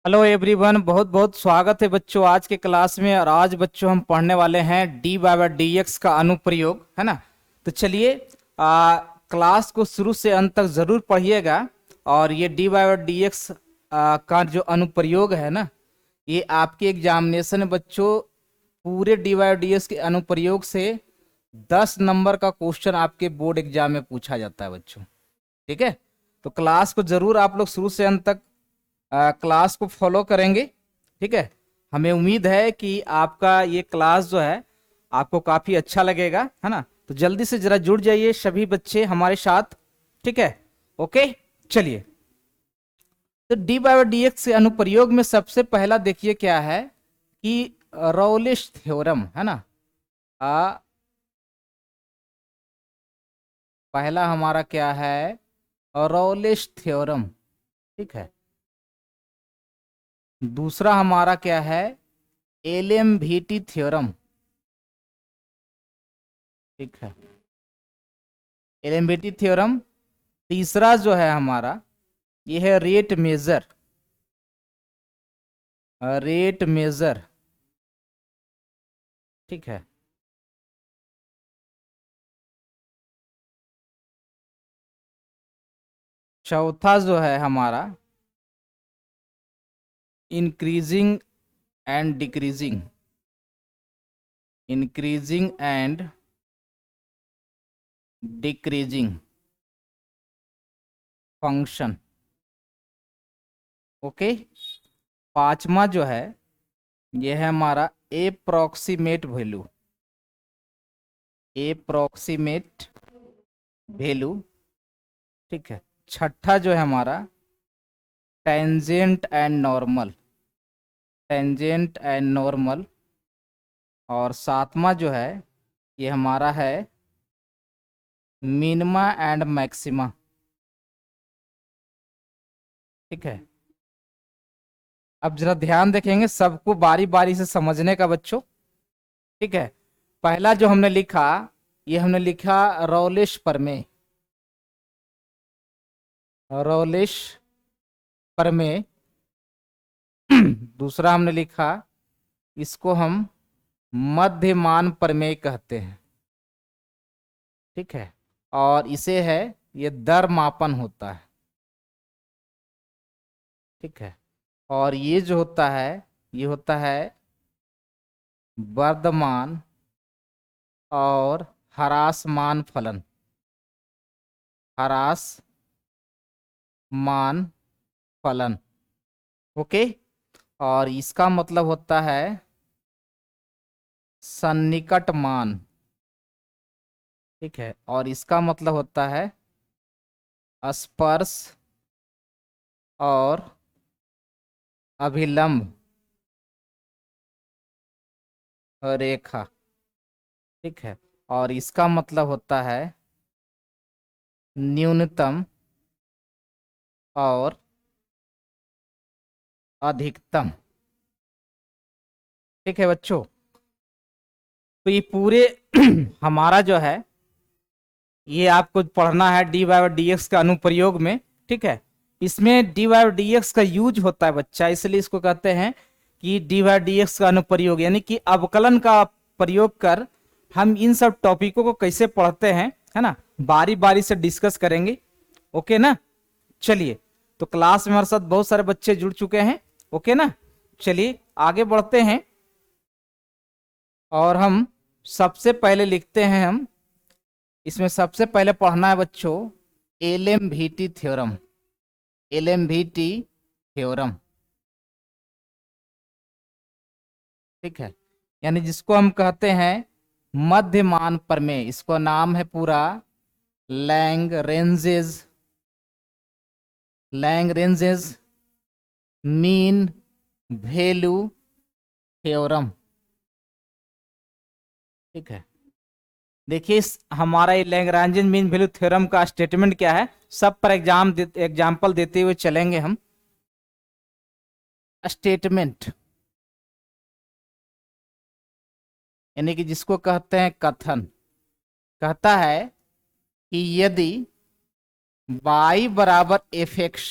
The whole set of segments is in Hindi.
हेलो एवरीवन, बहुत बहुत स्वागत है बच्चों आज के क्लास में। और आज बच्चों हम पढ़ने वाले हैं डी बाई डी एक्स का अनुप्रयोग, है ना। तो चलिए क्लास को शुरू से अंत तक जरूर पढ़िएगा। और ये डी बाई डी एक्स का जो अनुप्रयोग है ना, ये आपके एग्जामिनेशन में बच्चों पूरे डी बाई डी एक्स के अनुप्रयोग से 10 नंबर का क्वेश्चन आपके बोर्ड एग्जाम में पूछा जाता है बच्चों। ठीक है, तो क्लास को जरूर आप लोग शुरू से अंत तक क्लास को फॉलो करेंगे। ठीक है, हमें उम्मीद है कि आपका ये क्लास जो है आपको काफी अच्छा लगेगा, है ना। तो जल्दी से जरा जुड़ जाइए सभी बच्चे हमारे साथ। ठीक है, ओके। चलिए, तो डी बाई डी एक्स के अनुप्रयोग में सबसे पहला देखिए क्या है कि रॉलिश थ्योरम, है ना। आ, पहला हमारा क्या है, रॉलिश थ्योरम। ठीक है, दूसरा हमारा क्या है, एलएमवीटी थ्योरम। ठीक है, एलएमवीटी थ्योरम। तीसरा जो है हमारा ये है रेट मेजर, रेट मेजर। ठीक है, चौथा जो है हमारा increasing and decreasing, increasing and decreasing function. Okay, पांचवा जो है ये है हमारा एप्रोक्सीमेट वैल्यू, एप्रोक्सीमेट वैल्यू। ठीक है, छठा जो है हमारा tangent and normal, tangent and normal. और सातवां जो है ये हमारा है मिनिमा एंड मैक्सिमा। ठीक है, अब जरा ध्यान देखेंगे सबको बारी बारी से समझने का बच्चों। ठीक है, पहला जो हमने लिखा ये हमने लिखा रॉलिश प्रमेय, रॉलिश प्रमेय। दूसरा हमने लिखा, इसको हम मध्यमान प्रमेय कहते हैं। ठीक है, और इसे है ये दर मापन होता है। ठीक है, और ये जो होता है ये होता है वर्धमान और ह्रासमान फलन, ह्रासमान फलन। ओके, और इसका मतलब होता है सन्निकट मान। ठीक है, और इसका मतलब होता है स्पर्श और अभिलंब रेखा। ठीक है, और इसका मतलब होता है न्यूनतम और अधिकतम। ठीक है बच्चों, तो ये पूरे हमारा जो है ये आपको पढ़ना है डी बाई डी एक्स का अनुप्रयोग में। ठीक है, इसमें डी बाई डी एक्स का यूज होता है बच्चा, इसलिए इसको कहते हैं कि डी बाई डी एक्स का अनुप्रयोग, यानी कि अवकलन का प्रयोग कर हम इन सब टॉपिकों को कैसे पढ़ते हैं, है ना, बारी बारी से डिस्कस करेंगे। ओके ना। चलिए, तो क्लास में हमारे साथ बहुत सारे बच्चे जुड़ चुके हैं। ओके ना, चलिए आगे बढ़ते हैं। और हम सबसे पहले लिखते हैं, हम इसमें सबसे पहले पढ़ना है बच्चों एलएमवीटी थ्योरम, एलएमवीटी थ्योरम। ठीक है, यानी जिसको हम कहते हैं मध्यमान प्रमेय, इसको नाम है पूरा Lagrange's, Lagrange's mean value theorem. ठीक है, देखिए हमारा ये लैग्रेंज मीन वैल्यू थ्योरम का स्टेटमेंट क्या है, सब पर एग्जाम्पल देते हुए चलेंगे हम। स्टेटमेंट यानी कि जिसको कहते हैं कथन, कहता है कि यदि y बराबर एफ एक्स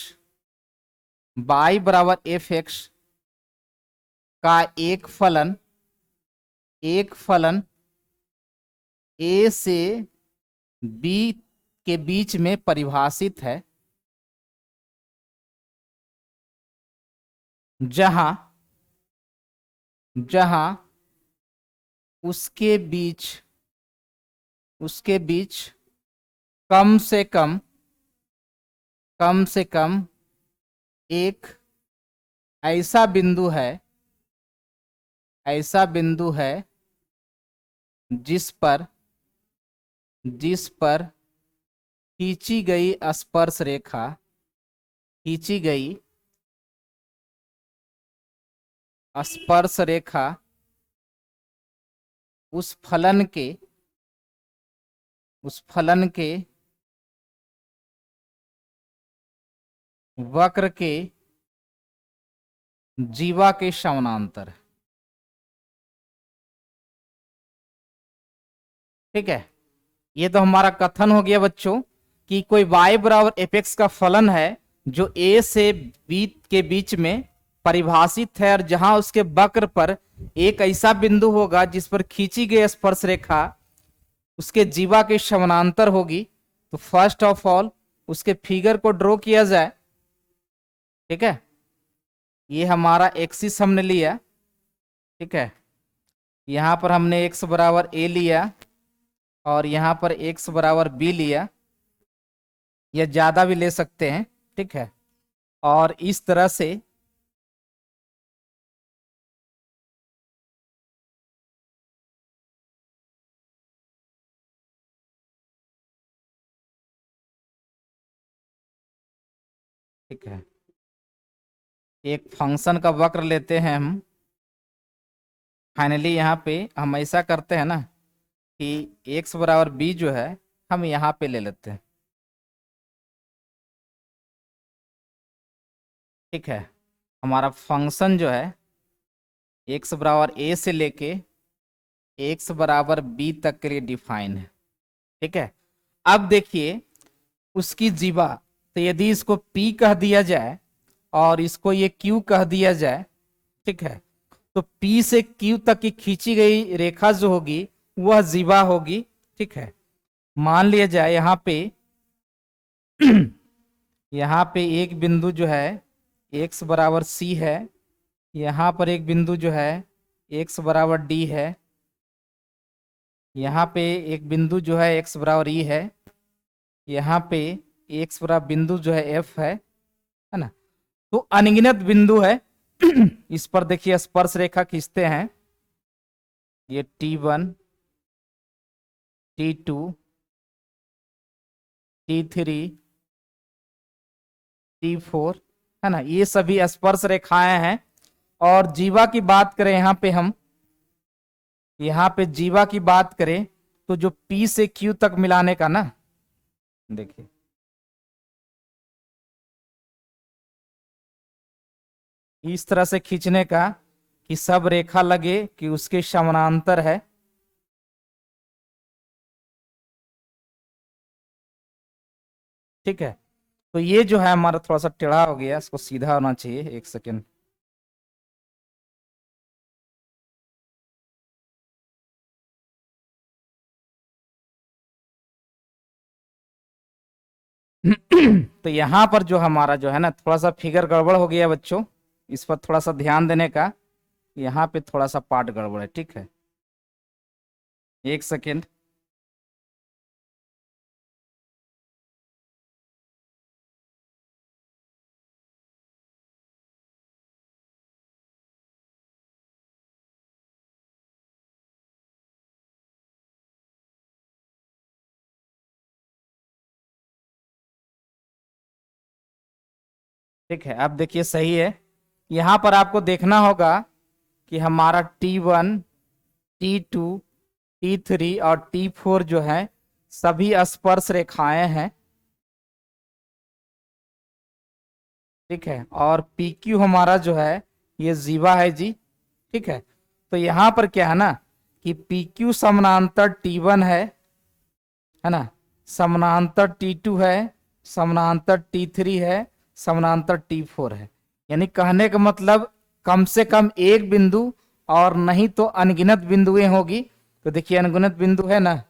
y बराबर एफ एक्स का एक फलन ए से बी के बीच में परिभाषित है, जहां जहां उसके बीच कम से कम एक ऐसा बिंदु है जिस पर खींची गई स्पर्श रेखा उस फलन के वक्र के जीवा के समानांतर। ठीक है, ये तो हमारा कथन हो गया बच्चों कि कोई y बराबर एफ एक्स का फलन है जो a से b के बीच में परिभाषित है, और जहां उसके वक्र पर एक ऐसा बिंदु होगा जिस पर खींची गई स्पर्श रेखा उसके जीवा के समानांतर होगी। तो फर्स्ट ऑफ ऑल उसके फिगर को ड्रॉ किया जाए। ठीक है, ये हमारा एक्सिस हमने लिया। ठीक है, यहां पर हमने x बराबर a लिया और यहां पर x बराबर b लिया, या ज्यादा भी ले सकते हैं। ठीक है, और इस तरह से ठीक है, एक फंक्शन का वक्र लेते हैं हम। फाइनली यहाँ पे हम ऐसा करते हैं ना कि x बराबर b जो है हम यहाँ पे ले लेते हैं। ठीक है, हमारा फंक्शन जो है x बराबर a से लेके x बराबर b तक के लिए डिफाइन है। ठीक है, अब देखिए उसकी जीवा, तो यदि इसको p कह दिया जाए और इसको ये q कह दिया जाए, ठीक है, तो p से q तक की खींची गई रेखा जो होगी वह जीवा होगी। ठीक है, मान लिया जाए यहाँ पे एक बिंदु जो है x बराबर c है, यहाँ पर एक बिंदु जो है x बराबर d है, यहाँ पे एक बिंदु जो है x बराबर e है, यहाँ पे x बराबर बिंदु जो है f है ना। तो अनगिनत बिंदु है। इस पर देखिए स्पर्श रेखा खींचते हैं, ये T1 T2 T3 T4 है ना, ये सभी स्पर्श रेखाएं हैं। और जीवा की बात करें यहाँ पे जीवा की बात करें तो जो P से Q तक मिलाने का ना, देखिए इस तरह से खींचने का कि सब रेखा लगे कि उसके समानांतर है। ठीक है, तो ये जो है हमारा थोड़ा सा टेढ़ा हो गया, इसको सीधा होना चाहिए। एक सेकेंड, तो यहाँ पर जो हमारा जो है ना थोड़ा सा फिगर गड़बड़ हो गया बच्चों, इस पर थोड़ा सा ध्यान देने का। यहाँ पे थोड़ा सा पार्ट गड़बड़ है। ठीक है, एक सेकेंड। ठीक है, अब देखिए सही है। यहाँ पर आपको देखना होगा कि हमारा T1 T2 T3 और T4 जो है सभी स्पर्श रेखाएं हैं। ठीक है, और PQ हमारा जो है ये जीवा है जी। ठीक है, तो यहाँ पर क्या है ना कि PQ समानांतर T1 है ना, समानांतर T2 है, समानांतर T3 है, समानांतर T4 है। यानी कहने का मतलब कम से कम एक बिंदु और नहीं तो अनगिनत बिंदुएं होगी। तो देखिए अनगिनत बिंदु है ना,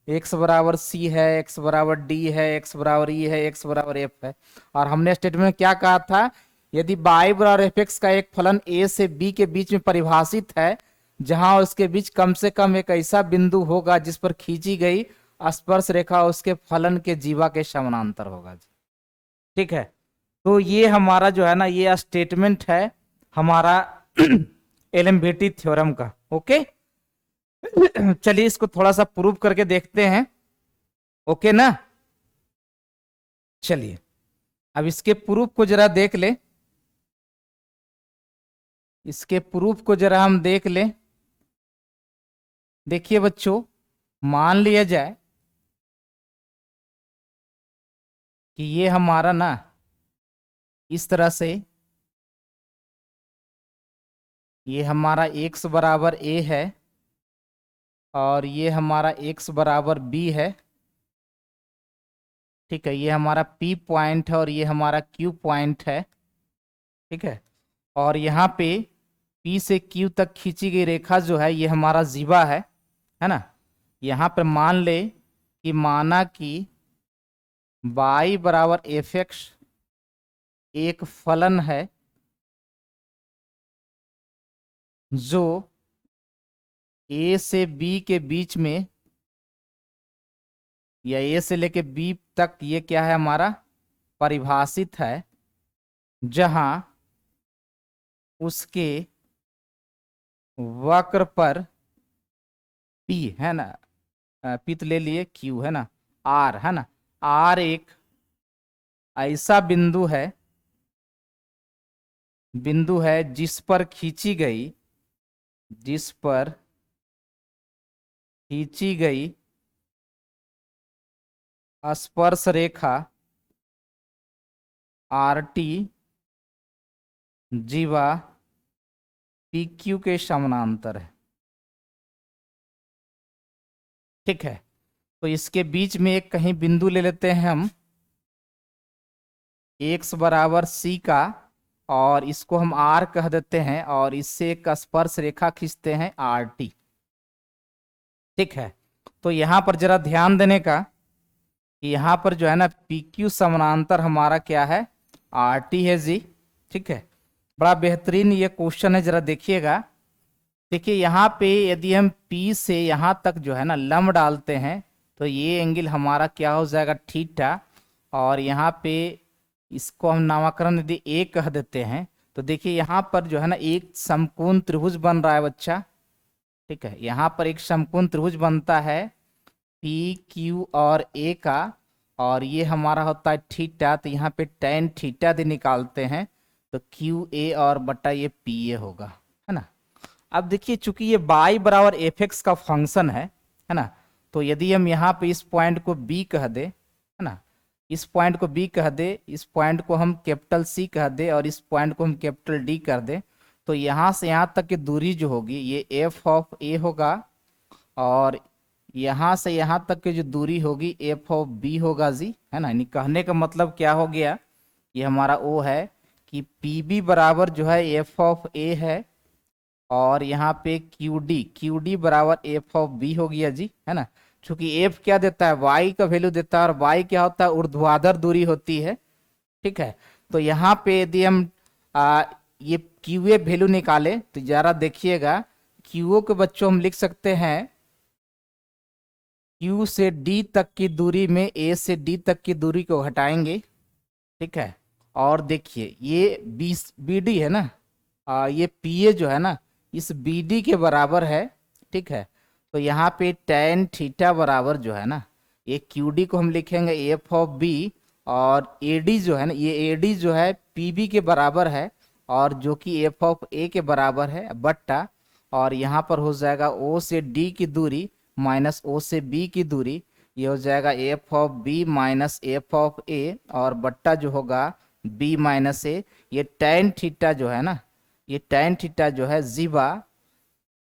एक्स बराबर सी है, एक्स बराबर डी है, एक्स बराबर ई है, एक्स बराबर एफ है। और हमने स्टेटमेंट में क्या कहा था, यदि बाई बराबर एफ एक्स का एक फलन ए से बी के बीच में परिभाषित है, जहां उसके बीच कम से कम एक ऐसा बिंदु होगा जिस पर खींची गई स्पर्श रेखा उसके फलन के जीवा के समानांतर होगा जी। ठीक है, तो ये हमारा जो है ना, ये स्टेटमेंट है हमारा एलएमबीटी थ्योरम का। ओके, चलिए इसको थोड़ा सा प्रूव करके देखते हैं। ओके ना, चलिए अब इसके प्रूफ को जरा देख ले, इसके प्रूफ को जरा हम देख ले। देखिए बच्चों, मान लिया जाए कि ये हमारा ना इस तरह से, ये हमारा x बराबर a है और ये हमारा x बराबर b है। ठीक है, ये हमारा p पॉइंट है और ये हमारा q पॉइंट है। ठीक है, और यहाँ पे p से q तक खींची गई रेखा जो है ये हमारा जीवा है ना। यहाँ पे मान ले कि माना कि y बराबर एफ एक्स एक फलन है जो a से b के बीच में, या a से लेके b तक ये क्या है हमारा परिभाषित है, जहां उसके वक्र पर p है ना, p तो ले लिए, q है ना, r है ना, r एक ऐसा बिंदु है जिस पर खींची गई स्पर्श रेखा आर टी जीवा पी क्यू के समानांतर है। ठीक है, तो इसके बीच में एक कहीं बिंदु ले लेते हैं हम x बराबर c का, और इसको हम r कह देते हैं और इससे एक स्पर्श रेखा खींचते हैं आर टी। ठीक है, तो यहां पर जरा ध्यान देने का कि यहाँ पर जो है ना पी क्यू समानांतर हमारा क्या है, आर टी है जी। ठीक है, बड़ा बेहतरीन ये क्वेश्चन है, जरा देखिएगा। देखिए यहाँ पे यदि हम P से यहाँ तक जो है ना लंब डालते हैं तो ये एंगल हमारा क्या हो जाएगा, थीटा। और यहाँ पे इसको हम नामकरण यदि A कह देते हैं तो देखिए यहाँ पर जो है ना एक समकोण त्रिभुज बन रहा है बच्चा। ठीक है, यहाँ पर एक समकोण त्रिभुज बनता है P Q और A का, और ये हमारा होता है थीटा। तो यहाँ पे tan थीटा यदि निकालते हैं तो क्यू ए और बटा ये पी ए होगा, है ना। अब देखिए चूंकि ये y बराबर एफ एक्स का फंक्शन है ना, तो यदि हम यहाँ पे इस पॉइंट को b कह दे, है ना, इस पॉइंट को b कह दे, इस पॉइंट को हम कैपिटल C कह दे और इस पॉइंट को हम कैपिटल D कर दे, तो यहाँ से यहाँ तक की दूरी जो होगी ये f ऑफ a होगा, और यहाँ से यहाँ तक की जो दूरी होगी f ऑफ b होगा जी, है ना। यानी कहने का मतलब क्या हो गया, ये हमारा o है कि pb बराबर जो है f ऑफ a है, और यहाँ पे QD बराबर एफ ऑफ बी हो गया जी, है ना। चूंकि एफ क्या देता है, y का वैल्यू देता है, और y क्या होता है, ऊर्ध्वाधर दूरी होती है। ठीक है, तो यहाँ पे यदि हम ये QA वैल्यू निकाले तो जरा देखिएगा, QO के बच्चों हम लिख सकते हैं Q से D तक की दूरी में A से D तक की दूरी को घटाएंगे। ठीक है, और देखिए ये BD है ना, ये PA जो है ना इस BD के बराबर है। ठीक है, तो यहाँ पे tan थीटा बराबर जो है ना, ये QD को हम लिखेंगे एफ ऑफ बी, और AD जो है ना, ये AD जो है PB के बराबर है, और जो कि एफ ऑफ A के बराबर है बट्टा, और यहाँ पर हो जाएगा O से D की दूरी माइनस O से B की दूरी, ये हो जाएगा F of B minus f of A, और बट्टा जो होगा B माइनस A। ये tan थीटा जो है ना, ये tan थीटा जो है जीवा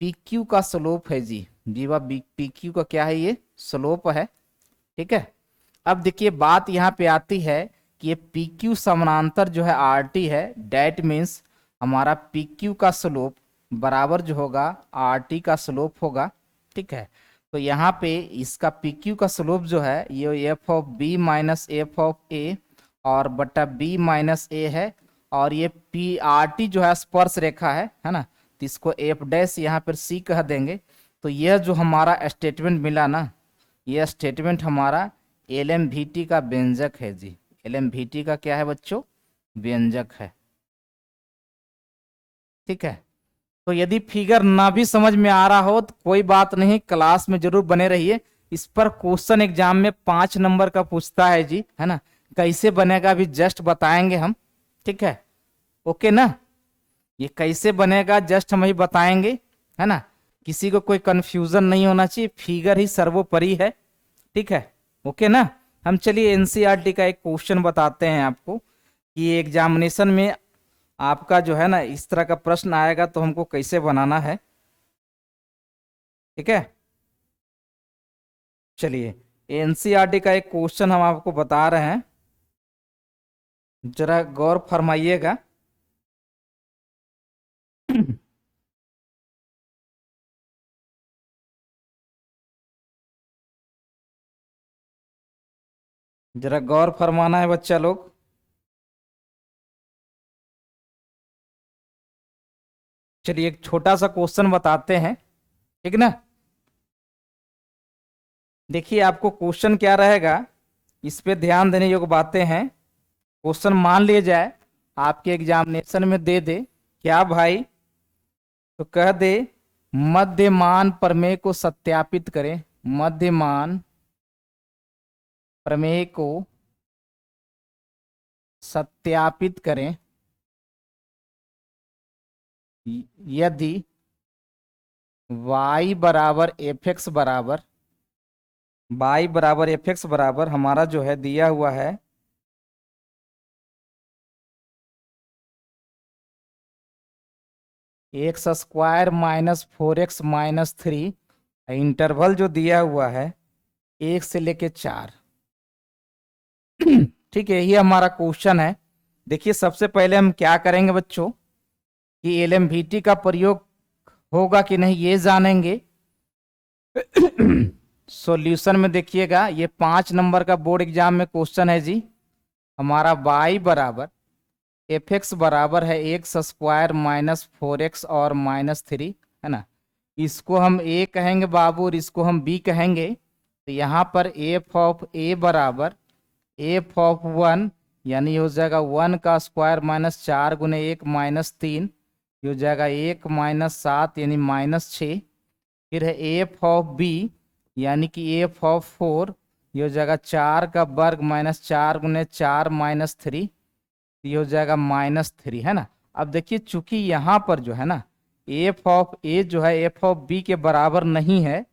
पी क्यू का स्लोप है जी, जीवा पी क्यू का क्या है, ये स्लोप है। ठीक है, अब देखिए बात यहाँ पे आती है कि ये पी क्यू समानांतर जो है आर टी है, डैट मीन्स हमारा पी क्यू का स्लोप बराबर जो होगा आर टी का स्लोप होगा। ठीक है, तो यहाँ पे इसका पी क्यू का स्लोप जो है ये f of b minus f of a और बटा बी माइनस ए है, और ये पी आर टी जो है स्पर्श रेखा है ना, तो इसको एफ डैश यहाँ पर सी कह देंगे। तो यह जो हमारा स्टेटमेंट मिला ना, यह स्टेटमेंट हमारा एल एम वी टी का व्यंजक है जी। एल एम वी टी का क्या है बच्चों? व्यंजक है। ठीक है, तो यदि फिगर ना भी समझ में आ रहा हो तो कोई बात नहीं, क्लास में जरूर बने रहिए। इस पर क्वेश्चन एग्जाम में 5 नंबर का पूछता है जी, है ना। कैसे बनेगा अभी जस्ट बताएंगे हम। ठीक है, ओके ना, ये कैसे बनेगा जस्ट हम ही बताएंगे, है ना। किसी को कोई कंफ्यूजन नहीं होना चाहिए, फिगर ही सर्वोपरि है। ठीक है, ओके ना। हम चलिए एनसीईआरटी का एक क्वेश्चन बताते हैं आपको कि एग्जामिनेशन में आपका जो है ना इस तरह का प्रश्न आएगा तो हमको कैसे बनाना है। ठीक है, चलिए एनसीईआरटी का एक क्वेश्चन हम आपको बता रहे हैं, जरा गौर फरमाइएगा। जरा गौर फरमाना है बच्चा लोग। चलिए एक छोटा सा क्वेश्चन बताते हैं, ठीक ना। देखिए आपको क्वेश्चन क्या रहेगा, इस पे ध्यान देने योग्य बातें हैं। क्वेश्चन मान लिया जाए आपके एग्जामिनेशन में दे दे क्या भाई, तो कह दे मध्यमान प्रमेय को सत्यापित करें। मध्यमान प्रमेय को सत्यापित करें यदि y बराबर एफ एक्स बराबर हमारा जो है दिया हुआ है x square minus 4x minus 3, interval जो दिया हुआ है 1 से लेके 4। ठीक है, ये हमारा क्वेश्चन है। देखिए सबसे पहले हम क्या करेंगे बच्चों कि एलएमवीटी का प्रयोग होगा कि नहीं ये जानेंगे। सॉल्यूशन में देखिएगा, ये 5 नंबर का बोर्ड एग्जाम में क्वेश्चन है जी। हमारा y बराबर एफ एक्स बराबर है एक्स स्क्वायर माइनस 4x और माइनस 3, है ना। इसको हम a कहेंगे बाबू और इसको हम b कहेंगे। तो यहाँ पर एफ ऑफ a बराबर एफ ऑफ 1, यानी हो जाएगा 1 का स्क्वायर माइनस 4 गुने 1 माइनस 3, ये हो जाएगा 1 माइनस 7 यानी माइनस 6। फिर है एफ ऑफ b यानी कि एफ ऑफ 4, ये हो जाएगा 4 का वर्ग माइनस 4 गुने 4 माइनस 3, ये हो जाएगा माइनस 3, है ना। अब देखिए चूंकि यहाँ पर जो है ना एफ ऑफ ए जो है एफ ऑफ बी के बराबर नहीं है,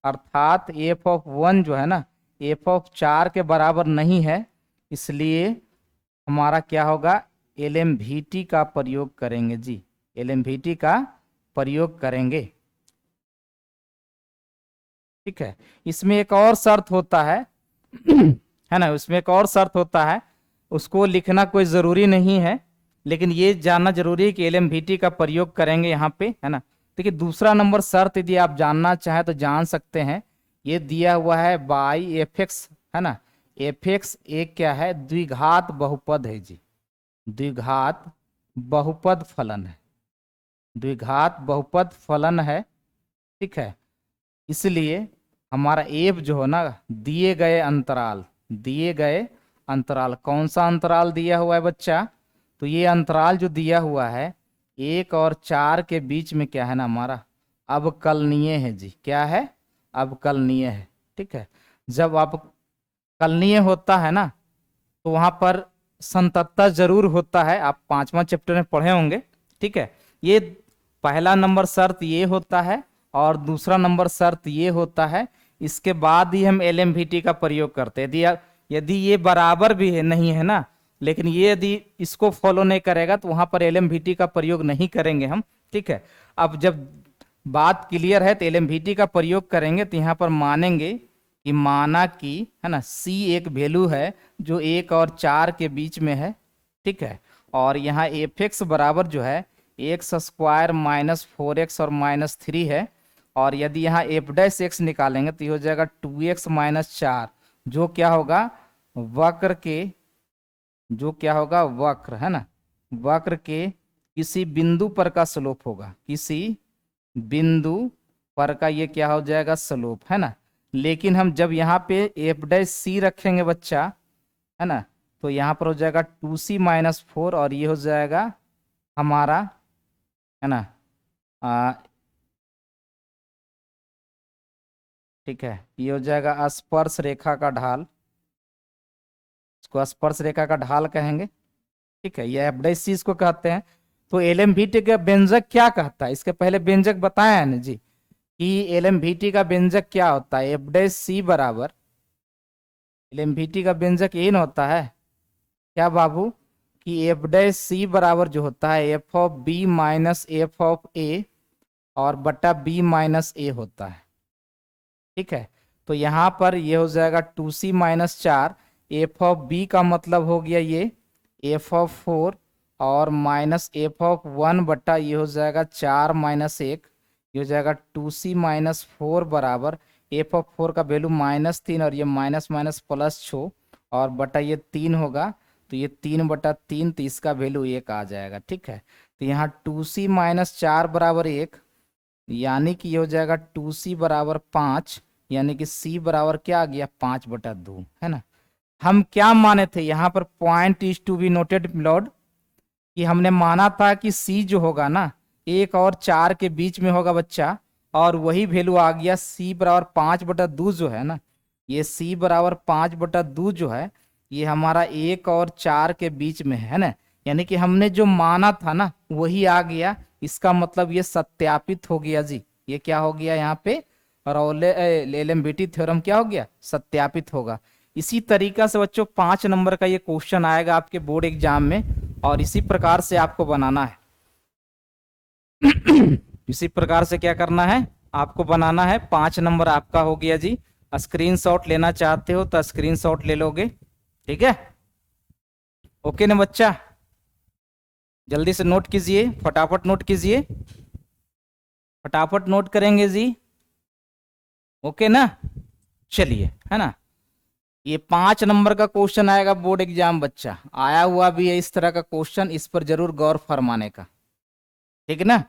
अर्थात एफ ऑफ 1 जो है ना एफ ऑफ 4 के बराबर नहीं है, इसलिए हमारा क्या होगा एलएमवीटी का प्रयोग करेंगे जी। एलएमवीटी का प्रयोग करेंगे। ठीक है, इसमें एक और शर्त होता है है ना, उसमें एक और शर्त होता है, उसको लिखना कोई जरूरी नहीं है, लेकिन ये जानना जरूरी है कि एलएमवीटी का प्रयोग करेंगे यहाँ पे, है ना। देखिए दूसरा नंबर शर्त यदि आप जानना चाहें तो जान सकते हैं। ये दिया हुआ है बाई एफ एक्स, है ना। एफ एक्स एक क्या है, द्विघात बहुपद है जी। द्विघात बहुपद फलन है, द्विघात बहुपद फलन है। ठीक है, इसलिए हमारा एफ जो है ना दिए गए अंतराल कौन सा अंतराल दिया हुआ है बच्चा, तो ये अंतराल जो दिया हुआ है 1 और 4 के बीच में क्या है ना हमारा अवकलनीय है जी। क्या है? अवकलनीय है। ठीक है, जब अवकलनीय होता है ना तो वहां पर संततता जरूर होता है, आप 5वां चैप्टर में पढ़े होंगे। ठीक है, ये पहला नंबर शर्त ये होता है और दूसरा नंबर शर्त ये होता है। इसके बाद ही हम एलएमवीटी का प्रयोग करते हैं। यदि ये बराबर भी है नहीं है ना, लेकिन ये यदि इसको फॉलो नहीं करेगा तो वहां पर एलएमवीटी का प्रयोग नहीं करेंगे हम। ठीक है, अब जब बात क्लियर है तो एलएमवीटी का प्रयोग करेंगे तो यहाँ पर मानेंगे कि माना कि है ना c एक वैल्यू है जो 1 और 4 के बीच में है, ठीक है। और यहाँ एफ एक्स बराबर जो है एक्स स्क्वायर माइनस 4x और माइनस 3 है। और यदि यहाँ एफ डैश एक्स निकालेंगे तो ये हो जाएगा 2x माइनस 4, जो क्या होगा वक्र के, जो क्या होगा वक्र, है ना, वक्र के किसी बिंदु पर का स्लोप होगा, किसी बिंदु पर का ये क्या हो जाएगा स्लोप, है ना। लेकिन हम जब यहाँ पे एफ डैश सी रखेंगे बच्चा, है ना, तो यहाँ पर हो जाएगा 2c माइनस 4 और ये हो जाएगा हमारा, है ना, ठीक है, ये हो जाएगा स्पर्श रेखा का ढाल, इसको स्पर्श रेखा का ढाल कहेंगे, ठीक है, ये एफ डैश सी इसको कहते हैं। तो एलएमवीटी का व्यंजक क्या कहता है, इसके पहले व्यंजक बताया है ना जी कि एलएमवीटी का व्यंजक क्या होता है, एफ डैश सी बराबर, एलएमवीटी का व्यंजक ये ना होता है क्या बाबू, कि एफ डैश सी बराबर जो होता है f of b minus f of a और बटा बी माइनस ए होता है, ठीक है। तो यहाँ पर ये हो जाएगा 2c minus 4, F of B का मतलब हो गया ये एफ ऑफ 4 और माइनस एफ ऑफ 1 बटा ये हो जाएगा 4 माइनस 1, ये हो जाएगा 2c माइनस 4 बराबर एफ ऑफ 4 का वैल्यू माइनस 3 और ये माइनस माइनस प्लस 6 और बटा ये 3 होगा, तो ये 3 बटा 3, तो इसका वैल्यू 1 आ जाएगा, ठीक है। तो यहाँ 2c माइनस 4 बराबर 1, यानी कि ये हो जाएगा 2c बराबर 5, यानी कि c बराबर क्या आ गया 5 बटा 2, है ना। हम क्या माने थे यहाँ पर, point is to be noted lord, कि हमने माना था कि c जो होगा ना 1 और 4 के बीच में होगा बच्चा, और वही वैल्यू आ गया c बराबर 5 बटा 2 जो है ना, ये c बराबर 5 बटा 2 जो है ये हमारा 1 और 4 के बीच में है ना, यानी कि हमने जो माना था ना वही आ गया। इसका मतलब ये सत्यापित हो गया जी, ये क्या हो गया यहाँ पे रौले एलएमवीटी थ्योरम क्या हो गया सत्यापित होगा। इसी तरीका से बच्चों 5 नंबर का ये क्वेश्चन आएगा आपके बोर्ड एग्जाम में, और इसी प्रकार से आपको बनाना है इसी प्रकार से क्या करना है आपको बनाना है। 5 नंबर आपका हो गया जी, स्क्रीनशॉट लेना चाहते हो तो स्क्रीनशॉट ले लोगे, ठीक है। ओके ना बच्चा, जल्दी से नोट कीजिए, फटाफट नोट कीजिए, फटाफट नोट करेंगे जी, ओके ना। चलिए, है ना, ये 5 नंबर का क्वेश्चन आएगा बोर्ड एग्जाम बच्चा, आया हुआ भी है इस तरह का क्वेश्चन, इस पर जरूर गौर फरमाने का, ठीक है ना।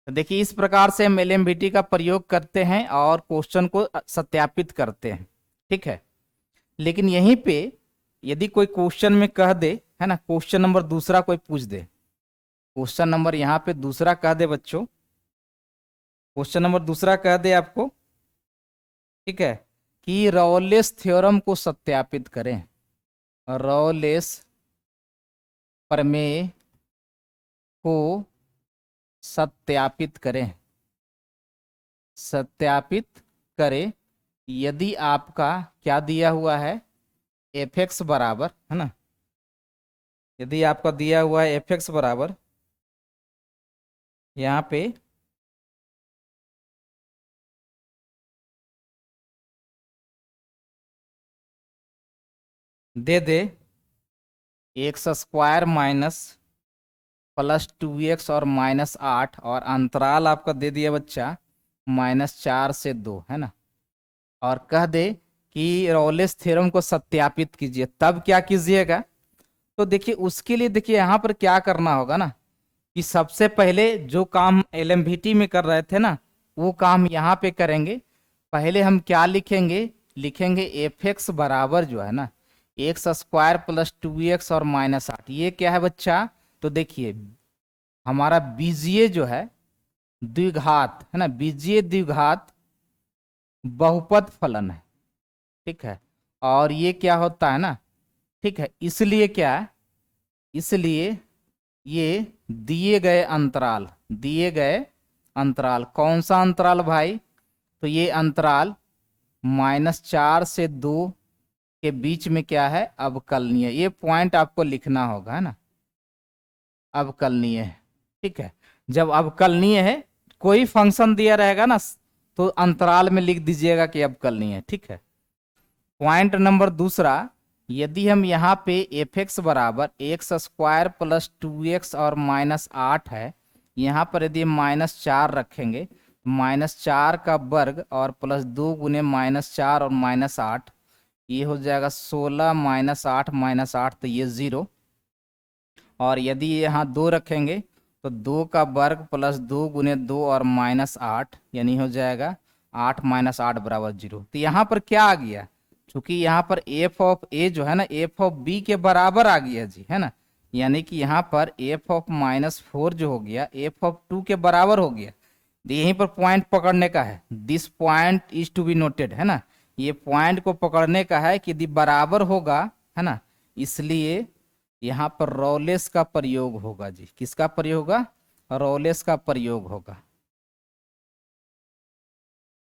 तो देखिए इस प्रकार से हम एलएमवीटी का प्रयोग करते हैं और क्वेश्चन को सत्यापित करते हैं, ठीक है। लेकिन यहीं पे यदि कोई क्वेश्चन में कह दे, है ना, क्वेश्चन नंबर दूसरा कोई पूछ दे, क्वेश्चन नंबर यहाँ पे दूसरा कह दे बच्चों, क्वेश्चन नंबर दूसरा कह दे आपको, ठीक है, कि रॉलेस थ्योरम को सत्यापित करें, रॉलेस प्रमेय को सत्यापित करें, सत्यापित करें यदि आपका क्या दिया हुआ है एफ एक्स बराबर, है ना, यदि आपका दिया हुआ है एफ एक्स बराबर यहाँ पे दे दे x square minus plus 2x और माइनस 8, और अंतराल आपका दे दिया बच्चा -4 से 2, है ना, और कह दे कि रॉलेस थ्योरम को सत्यापित कीजिए, तब क्या कीजिएगा। तो देखिए उसके लिए देखिए यहाँ पर क्या करना होगा ना, कि सबसे पहले जो काम एलएमवीटी में कर रहे थे ना वो काम यहाँ पे करेंगे। पहले हम क्या लिखेंगे, लिखेंगे एफ एक्स बराबर जो है ना एक्स स्क्वायर प्लस 2x और -8, ये क्या है बच्चा, तो देखिए हमारा बीजीय जो है द्विघात, है ना, बीजीय द्विघात बहुपद फलन है, ठीक है। और ये क्या होता है ना, ठीक है, इसलिए क्या है, इसलिए ये दिए गए अंतराल, दिए गए अंतराल, कौन सा अंतराल भाई, तो ये अंतराल -4 से 2 के बीच में क्या है अवकलनीय, ये पॉइंट आपको लिखना होगा, है ना, अवकलनीय है, ठीक है। जब अवकलनीय है कोई फंक्शन दिया रहेगा ना तो अंतराल में लिख दीजिएगा कि अब करनी है, ठीक है। पॉइंट नंबर दूसरा, यदि हम यहाँ पे एफ एक्स बराबर एक्स स्क्वायर प्लस 2x और -8 है, यहाँ पर यदि -4 रखेंगे, -4 का वर्ग और +2 गुने -4 और -8, ये हो जाएगा 16 -8 -8, तो ये 0। और यदि यहाँ 2 रखेंगे तो 2 का वर्ग +2 गुने 2 और -8, यानी हो जाएगा 8 -8 बराबर 0। तो यहाँ पर क्या आ गया, चूंकि यहाँ पर एफ ऑफ ए जो है ना एफ ऑफ बी के बराबर आ गया जी, है ना, यानी कि यहाँ पर एफ ऑफ -4 जो हो गया एफ ऑफ 2 के बराबर हो गया। तो यहीं पर पॉइंट पकड़ने का है, this point is to be noted, है ना, ये पॉइंट को पकड़ने का है कि यदि बराबर होगा, है ना, इसलिए यहाँ पर रॉलेस का प्रयोग होगा जी। किसका प्रयोग होगा, रॉलेस का प्रयोग होगा,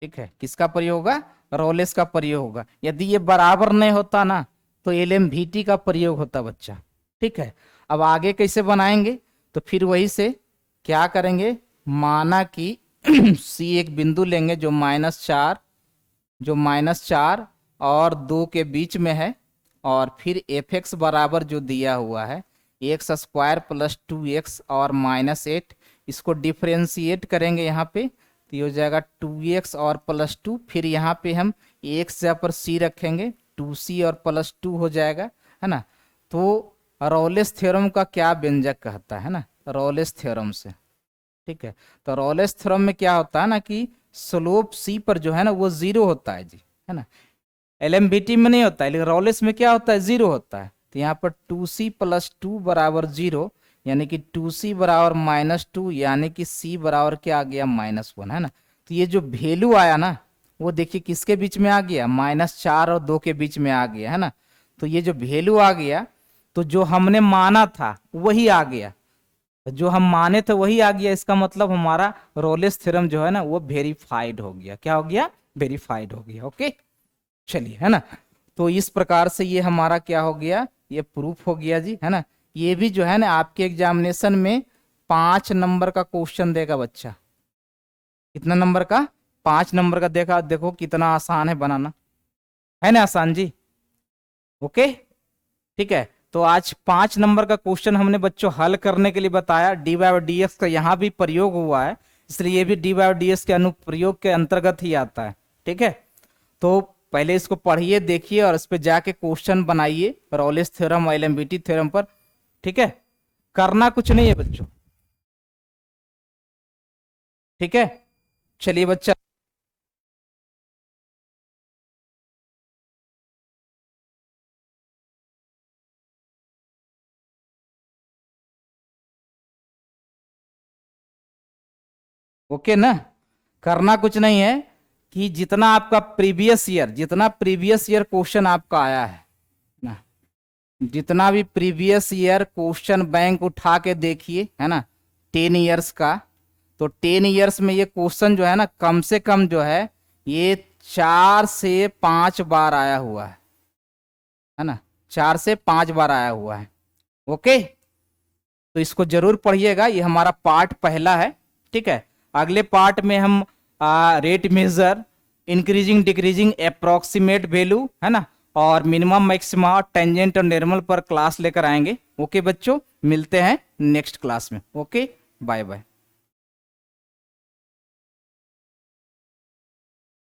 ठीक है। किसका प्रयोग होगा, रॉलेस का प्रयोग होगा। यदि ये बराबर नहीं होता ना तो एलएमवीटी का प्रयोग होता बच्चा, ठीक है। अब आगे कैसे बनाएंगे, तो फिर वही से क्या करेंगे, माना कि सी एक बिंदु लेंगे जो -4 और 2 के बीच में है, और फिर एफ एक्स बराबर जो दिया हुआ है एक्स स्क्वायर प्लस 2x और -8, इसको डिफ्रेंशिएट करेंगे यहाँ पे, तो ये हो जाएगा 2x और +2। फिर यहाँ पे हम x जगह पर c रखेंगे, 2c और +2 हो जाएगा, है ना। तो रॉलेस थ्योरम का क्या व्यंजक कहता है ना, रॉलेस थ्योरम से, ठीक है। तो रॉलेस थ्योरम में क्या होता है ना कि स्लोप c पर जो है ना वो 0 होता है जी, है ना। एलएमवीटी में नहीं होता है, लेकिन रॉलेस में क्या होता है, 0 होता है। तो यहाँ पर 2c + 2 बराबर 0, यानी कि 2c बराबर -2, यानी कि c बराबर क्या आ गया, -1, है ना। तो ये जो वैल्यू आया ना वो देखिए किसके बीच में आ गया, -4 और 2 के बीच में आ गया, है ना। तो ये जो वैल्यू आ गया, तो जो हमने माना था वही आ गया, जो हम माने थे वही आ गया। इसका मतलब हमारा रॉलेस थ्योरम जो है ना वो वेरीफाइड हो गया। क्या हो गया, वेरीफाइड हो गया, ओके। चलिए, है ना, तो इस प्रकार से ये हमारा क्या हो गया, ये प्रूफ हो गया जी, है ना। ये भी जो है ना आपके एग्जामिनेशन में 5 नंबर का क्वेश्चन देगा बच्चा। कितना नंबर का, 5 नंबर का। देखा, देखो कितना आसान है बनाना, है ना, आसान जी, ओके, ठीक है। तो आज 5 नंबर का क्वेश्चन हमने बच्चों हल करने के लिए बताया। dy/dx का यहाँ भी प्रयोग हुआ है, इसलिए ये भी dy/dx के अनुप्रयोग के अंतर्गत ही आता है, ठीक है। तो पहले इसको पढ़िए, देखिए, और इस पे जाके क्वेश्चन बनाइए रॉलेस थ्योरम और एलएमवीटी थ्योरम पर, ठीक है। करना कुछ नहीं है बच्चों, ठीक है। चलिए बच्चा, ओके ना। करना कुछ नहीं है कि जितना आपका प्रीवियस ईयर, जितना प्रीवियस ईयर क्वेश्चन आपका आया है ना, जितना भी प्रीवियस ईयर क्वेश्चन बैंक उठा के देखिए, है ना, 10 ईयर्स का। तो 10 ईयर्स में ये क्वेश्चन जो है ना कम से कम जो है ये 4 से 5 बार आया हुआ है ना, 4 से 5 बार आया हुआ है, ओके। तो इसको जरूर पढ़िएगा, ये हमारा पार्ट पहला है, ठीक है। अगले पार्ट में हम rate measure, increasing decreasing, approximate value, है ना, और मिनिमम मैक्सिमा, टेंजेंट और नॉर्मल पर क्लास लेकर आएंगे, ओके बच्चों। मिलते हैं नेक्स्ट क्लास में, ओके, बाय बाय।